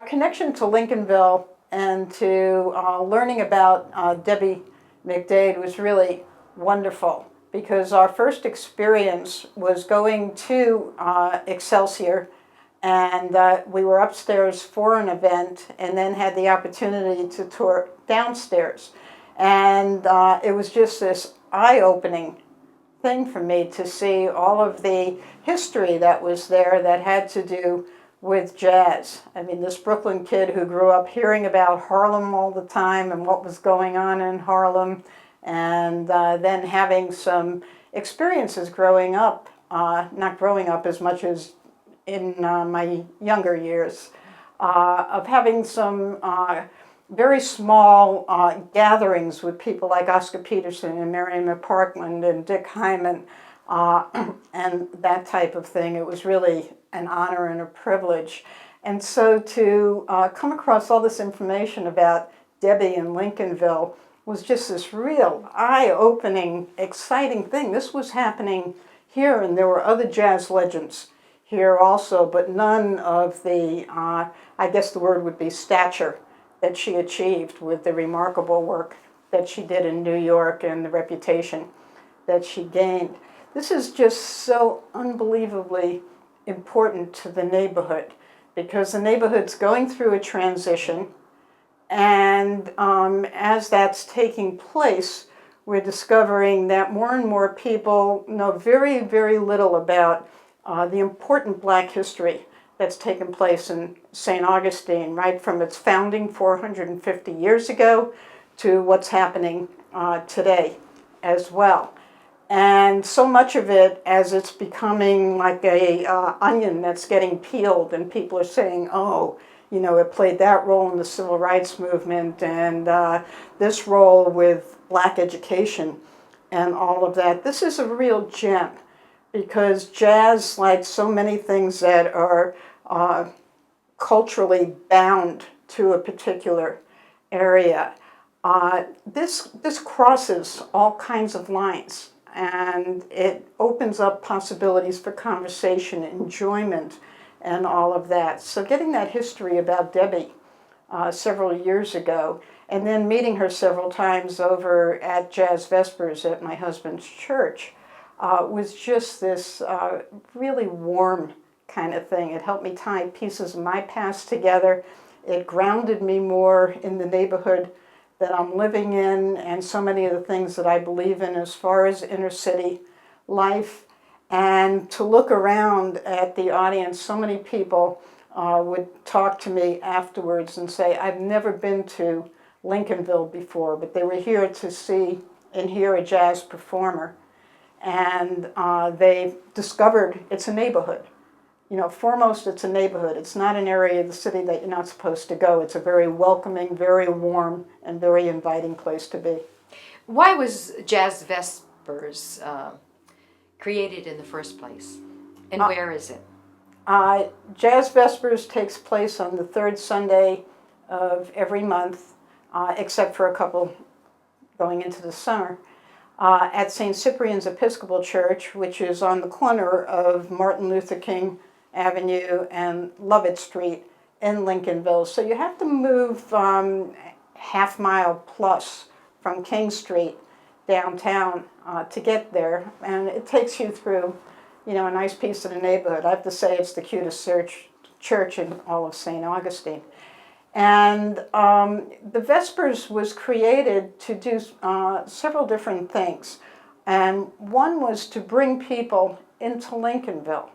Connection to Lincolnville and to learning about Debbie McDade was really wonderful, because our first experience was going to Excelsior, and we were upstairs for an event and then had the opportunity to tour downstairs. And it was just this eye-opening thing for me to see all of the history that was there that had to do with jazz. I mean, this Brooklyn kid who grew up hearing about Harlem all the time and what was going on in Harlem, and then having some experiences growing up, not growing up as much as in my younger years, of having some very small gatherings with people like Oscar Peterson and Miriam McPartland and Dick Hyman, and that type of thing. It was really an honor and a privilege. And so to come across all this information about Debbie and Lincolnville was just this real eye-opening, exciting thing. This was happening here, and there were other jazz legends here also, but none of the, I guess the word would be stature, that she achieved with the remarkable work that she did in New York and the reputation that she gained. This is just so unbelievably important to the neighborhood, because the neighborhood's going through a transition, and as that's taking place, we're discovering that more and more people know very, very little about the important Black history that's taken place in St. Augustine, right from its founding 450 years ago to what's happening today as well. And so much of it, as it's becoming like a onion that's getting peeled, and people are saying, oh, you know, it played that role in the civil rights movement, and this role with Black education and all of that. This is a real gem, because jazz, like so many things that are culturally bound to a particular area, this crosses all kinds of lines, and it opens up possibilities for conversation, enjoyment, and all of that. So getting that history about Debbie several years ago, and then meeting her several times over at Jazz Vespers at my husband's church, was just this really warm kind of thing. It helped me tie pieces of my past together. It grounded me more in the neighborhood that I'm living in, and so many of the things that I believe in as far as inner city life. And to look around at the audience, so many people would talk to me afterwards and say, I've never been to Lincolnville before, but they were here to see and hear a jazz performer. And they discovered it's a neighborhood. You know, foremost, it's a neighborhood. It's not an area of the city that you're not supposed to go. It's a very welcoming, very warm, and very inviting place to be. Why was Jazz Vespers created in the first place? And where is it? Jazz Vespers takes place on the third Sunday of every month, except for a couple going into the summer, at St. Cyprian's Episcopal Church, which is on the corner of Martin Luther King Avenue and Lovett Street in Lincolnville. So you have to move half mile plus from King Street downtown to get there, and it takes you through, you know, a nice piece of the neighborhood. I have to say it's the cutest church in all of St. Augustine. And the Vespers was created to do several different things. And one was to bring people into Lincolnville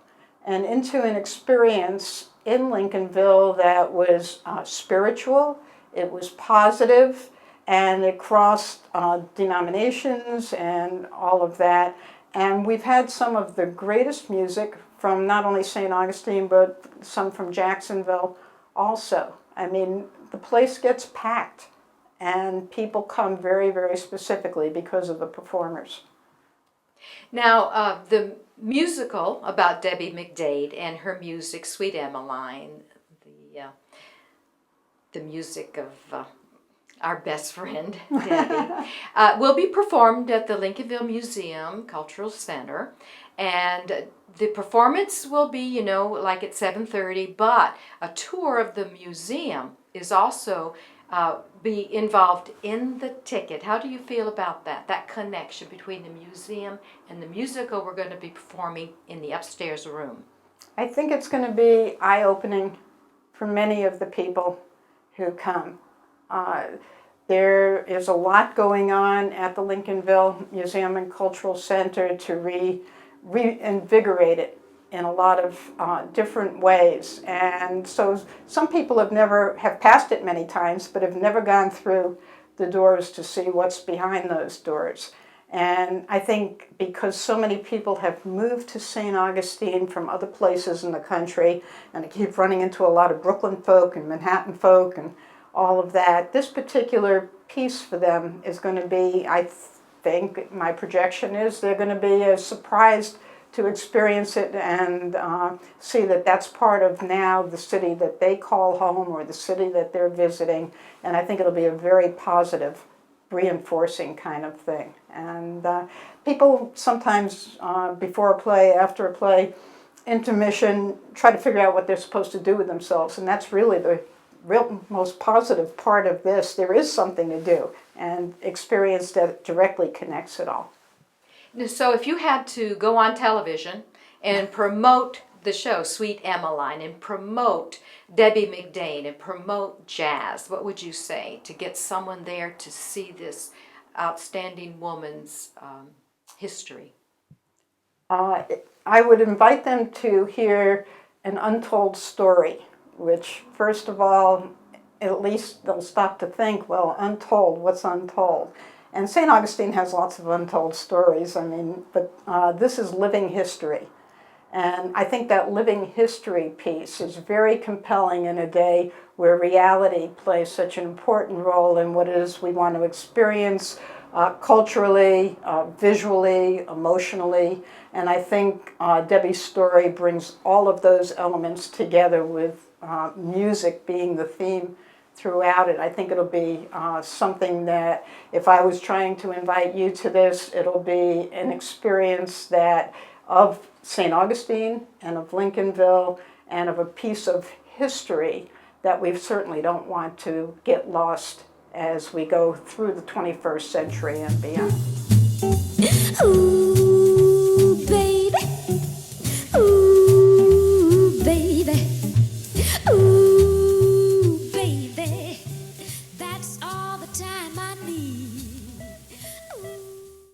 and into an experience in Lincolnville that was spiritual, it was positive, and it crossed denominations and all of that. And we've had some of the greatest music from not only St. Augustine, but some from Jacksonville also. I mean, the place gets packed, and people come very, very specifically because of the performers. Now, the musical about Debbie McDade and her music, Sweet Emmeline, the music of our best friend, Debbie, will be performed at the Lincolnville Museum Cultural Center. And the performance will be, you know, like at 7:30, but a tour of the museum is also be involved in the ticket. How do you feel about that? That connection between the museum and the musical we're going to be performing in the upstairs room. I think it's going to be eye-opening for many of the people who come. There is a lot going on at the Lincolnville Museum and Cultural Center to reinvigorate it in a lot of different ways. And so some people have passed it many times, but have never gone through the doors to see what's behind those doors. And I think because so many people have moved to St. Augustine from other places in the country, and I keep running into a lot of Brooklyn folk and Manhattan folk and all of that, this particular piece for them is going to be, I think, my projection is they're going to be surprised to experience it and see that that's part of now the city that they call home or the city that they're visiting. And I think it'll be a very positive, reinforcing kind of thing. And people sometimes before a play, after a play, intermission, try to figure out what they're supposed to do with themselves. And that's really the real most positive part of this. There is something to do, and experience that directly connects it all. So if you had to go on television and promote the show Sweet Emmeline and promote Debbie McDade and promote jazz, what would you say to get someone there to see this outstanding woman's history? I would invite them to hear an untold story, which first of all, at least they'll stop to think, well, untold, what's untold? And St. Augustine has lots of untold stories, I mean, but this is living history. And I think that living history piece is very compelling in a day where reality plays such an important role in what it is we want to experience culturally, visually, emotionally. And I think Debbie's story brings all of those elements together with music being the theme throughout it. I think it'll be something that if I was trying to invite you to this, it'll be an experience that of St. Augustine and of Lincolnville and of a piece of history that we certainly don't want to get lost as we go through the 21st century and beyond.